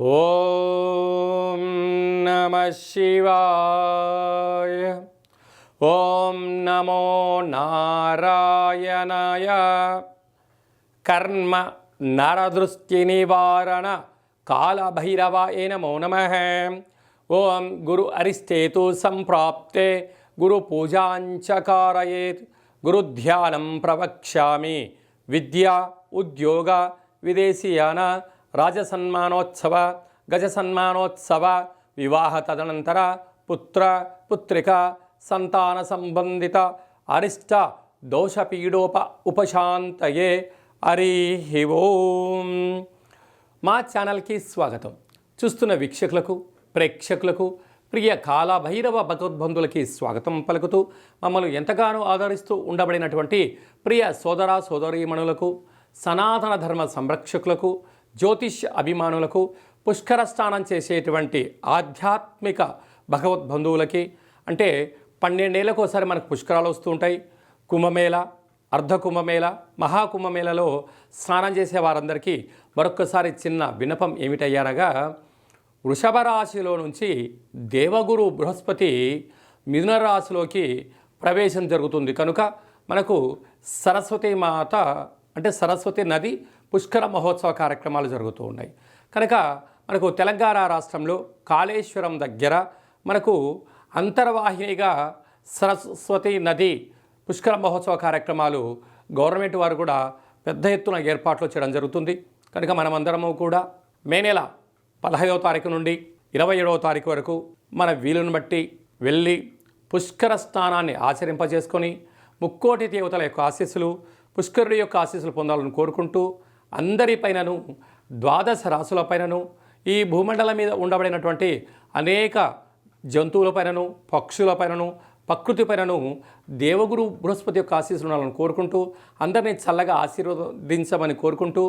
ఓం నమః శివాయ. ఓం నమో నారాయణాయ. కర్మ నరదృష్టి నివారణ కాళభైరవాయ నమో నమః. ఓం గురు అరిష్టేతు సంప్రాప్తే గురు పూజాంచ కారయేత్. గురుధ్యానం ప్రవక్ష్యామి. విద్య ఉద్యోగ విదేశీయాన రాజసన్మానోత్సవ గజసన్మానోత్సవ వివాహ తదనంతర పుత్ర పుత్రిక సంతాన సంబంధిత అరిష్ట దోషపీడోప ఉపశాంతయే. హరి ఓం. మా ఛానల్కి స్వాగతం. చూస్తున్న వీక్షకులకు ప్రేక్షకులకు ప్రియ కాళభైరవ భగవద్బంధులకి స్వాగతం పలుకుతూ మమ్మల్ని ఎంతగానో ఆదరిస్తూ ఉండబడినటువంటి ప్రియ సోదర సోదరీమణులకు, సనాతన ధర్మ సంరక్షకులకు, జ్యోతిష్ అభిమానులకు, పుష్కర స్నానం చేసేటువంటి ఆధ్యాత్మిక భగవద్బంధువులకి, అంటే 12 ఏళ్ళకు ఒకసారి మనకు పుష్కరాలు వస్తూ ఉంటాయి. కుంభమేళ, అర్ధ కుంభమేళ, మహాకుంభమేళలో స్నానం చేసే వారందరికీ మరొక్కసారి చిన్న విన్నపం ఏమిటయ్యారగా, వృషభ రాశిలో నుంచి దేవగురు బృహస్పతి మిథున రాశిలోకి ప్రవేశం జరుగుతుంది. కనుక మనకు సరస్వతి మాత అంటే సరస్వతి నది పుష్కర మహోత్సవ కార్యక్రమాలు జరుగుతూ ఉన్నాయి. కనుక మనకు తెలంగాణ రాష్ట్రంలో కాళేశ్వరం దగ్గర మనకు అంతర్వాహినిగా సరస్వతి నది పుష్కర మహోత్సవ కార్యక్రమాలు గవర్నమెంట్ వారు కూడా పెద్ద ఎత్తున ఏర్పాట్లు చేయడం జరుగుతుంది. కనుక మనమందరము కూడా మే నెల 15వ తారీఖు నుండి 27వ తారీఖు వరకు మన వీలును బట్టి వెళ్ళి పుష్కర స్నానాన్ని ఆచరింపజేసుకొని ముక్కోటి దేవతల యొక్క ఆశీస్సులు, పుష్కరుడి యొక్క ఆశీస్సులు పొందాలని కోరుకుంటూ, అందరిపైనను 12 రాశులపైనను, ఈ భూమండలం మీద ఉండబడినటువంటి అనేక జంతువులపైనను, పక్షులపైనను, ప్రకృతిపైనను దేవగురు బృహస్పతి యొక్క ఆశీస్సులు ఉండాలని కోరుకుంటూ, అందరినీ చల్లగా ఆశీర్వదించమని కోరుకుంటూ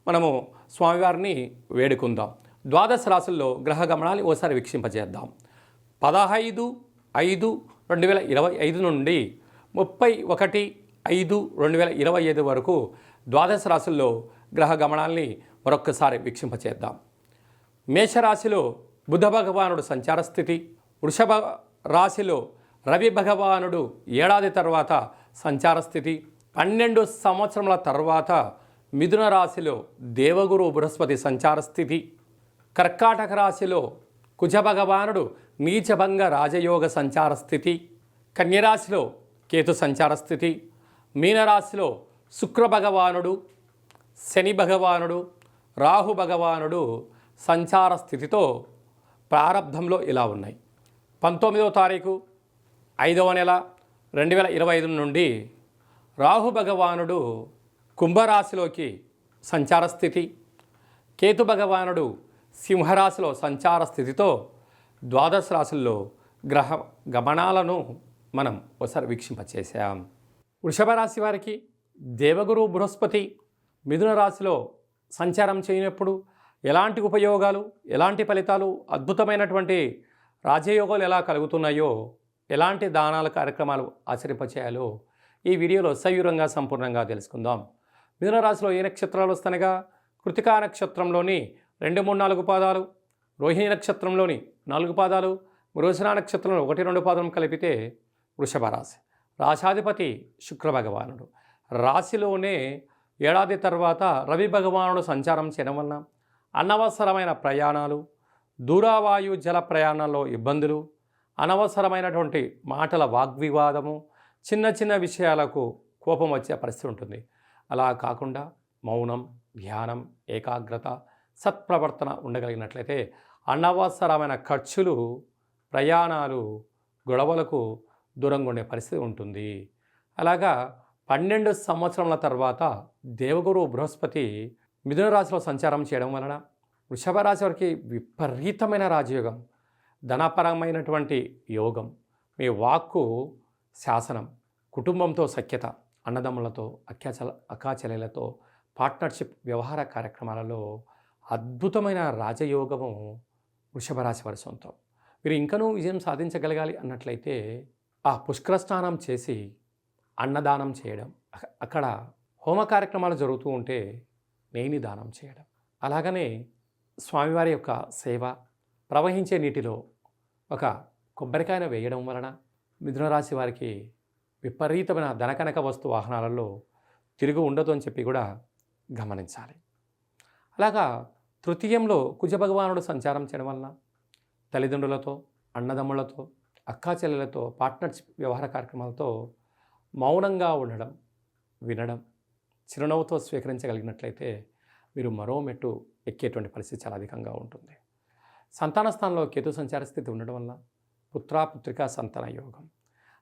మనము స్వామివారిని వేడుకుందాం. 12 రాశుల్లో గ్రహ గమనాన్ని ఓసారి వీక్షింపజేద్దాం. 15/5/2025 నుండి 31/5/2025 వరకు 12 రాశుల్లో గ్రహ గమనాల్ని మరొక్కసారి వీక్షింపచేద్దాం. మేషరాశిలో బుధ భగవానుడు సంచార స్థితి, వృషభ రాశిలో రవి భగవానుడు ఏడాది తర్వాత సంచార స్థితి, 12 సంవత్సరముల తర్వాత మిథున రాశిలో దేవగురు బృహస్పతి సంచార స్థితి, కర్కాటక రాశిలో కుజ భగవానుడు నీచభంగ రాజయోగ సంచార స్థితి, కన్యరాశిలో కేతు సంచార స్థితి, మీనరాశిలో శుక్ర భగవానుడు, శని భగవానుడు, రాహు భగవానుడు సంచార స్థితితో ప్రారంభంలో ఇలా ఉన్నాయి. 19వ తారీఖు 5వ నెల 2025 నుండి రాహు భగవానుడు కుంభరాశిలోకి సంచార స్థితి, కేతు భగవానుడు సింహరాశిలో సంచార స్థితితో 12 రాశుల్లో గ్రహ గమనాలను మనం ఒకసారి వీక్షింపచేసాం. వృషభ రాశి వారికి దేవగురు బృహస్పతి మిథున రాశిలో సంచారం చేయనప్పుడు ఎలాంటి ఉపయోగాలు, ఎలాంటి ఫలితాలు, అద్భుతమైనటువంటి రాజయోగాలు ఎలా కలుగుతున్నాయో, ఎలాంటి దానాల కార్యక్రమాలు ఆచరింపచేయాలో ఈ వీడియోలో సవివరంగా సంపూర్ణంగా తెలుసుకుందాం. మిథున రాశిలో ఏ నక్షత్రాలు వస్తానగా, కృతికా నక్షత్రంలోని 2, 3, 4 పాదాలు, రోహిణి నక్షత్రంలోని 4 పాదాలు, మృగశిర నక్షత్రంలో 1, 2 పాదం కలిపితే వృషభ రాశి. రాశాధిపతి శుక్ర భగవానుడు. రాశిలోనే ఏడాది తర్వాత రవి భగవానుడు సంచారం చేయడం వలన అనవసరమైన ప్రయాణాలు, దూరవాయు జల ప్రయాణాల్లో ఇబ్బందులు, అనవసరమైనటువంటి మాటల వాగ్వివాదము, చిన్న చిన్న విషయాలకు కోపం వచ్చే పరిస్థితి ఉంటుంది. అలా కాకుండా మౌనం, ధ్యానం, ఏకాగ్రత, సత్ప్రవర్తన ఉండగలిగినట్లయితే అనవసరమైన ఖర్చులు, ప్రయాణాలు, గొడవలకు దూరంగా ఉండే పరిస్థితి ఉంటుంది. అలాగా 12 సంవత్సరాల తర్వాత దేవగురు బృహస్పతి మిథున రాశిలో సంచారం చేయడం వలన వృషభ రాశి వారికి విపరీతమైన రాజయోగం, ధనపరమైనటువంటి యోగం, మీ వాక్కు శాసనం, కుటుంబంతో సఖ్యత, అన్నదమ్ములతో, అక్కాచెల్లెలతో పార్ట్నర్షిప్ వ్యవహార కార్యక్రమాలలో అద్భుతమైన రాజయోగము వృషభ రాశి వారి సొంతం. మీరు ఇంకనూ విజయం సాధించగలగాలి అన్నట్లయితే ఆ పుష్కర స్నానం చేసి అన్నదానం చేయడం, అక్కడ హోమ కార్యక్రమాలు జరుగుతూ ఉంటే నేని దానం చేయడం, అలాగనే స్వామివారి యొక్క సేవ, ప్రవహించే నీటిలో ఒక కొబ్బరికాయను వేయడం వలన మిథున రాశి వారికి విపరీతమైన ధనకనక వస్తు వాహనాలలో తిరుగు ఉండదు అని చెప్పి కూడా గమనించాలి. అలాగా తృతీయంలో కుజభగవానుడు సంచారం చేయడం వలన తల్లిదండ్రులతో, అన్నదమ్ములతో, అక్కా చెల్లెలతో, పార్ట్నర్షిప్ వ్యవహార కార్యక్రమాలతో మౌనంగా ఉండడం, వినడం, చిరునవ్వుతో స్వీకరించగలిగినట్లయితే మీరు మరో మెట్టు ఎక్కేటువంటి పరిస్థితి చాలా అధికంగా ఉంటుంది. సంతాన స్థానంలో కేతు సంచార స్థితి ఉండడం వల్ల పుత్రికా సంతాన యోగం.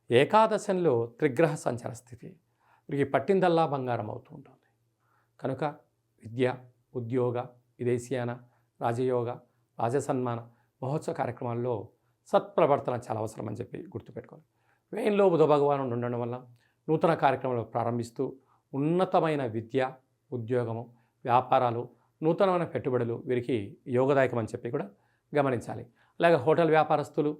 ఏకాదశంలో త్రిగ్రహ సంచార స్థితి వీరికి పట్టిందల్లా బంగారం అవుతూ ఉంటుంది. కనుక విద్య, ఉద్యోగ, విదేశీయాన, రాజయోగ, రాజసన్మాన మహోత్సవ కార్యక్రమాల్లో సత్ప్రవర్తన చాలా అవసరం అని చెప్పి గుర్తుపెట్టుకోవాలి. వ్యయంలో బుధ భగవానుడు ఉండడం వల్ల నూతన కార్యక్రమాలు ప్రారంభిస్తూ ఉన్నతమైన విద్య, ఉద్యోగము, వ్యాపారాలు, నూతనమైన పెట్టుబడులు వీరికి యోగదాయకం అని చెప్పి కూడా గమనించాలి. అలాగే హోటల్ వ్యాపారస్తులు,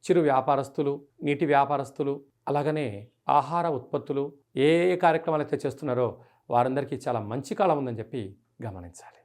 చిరు వ్యాపారస్తులు, నీటి వ్యాపారస్తులు, అలాగనే ఆహార ఉత్పత్తులు ఏ కార్యక్రమాలు అయితే చేస్తున్నారో వారందరికీ చాలా మంచి కాలం ఉందని చెప్పి గమనించాలి.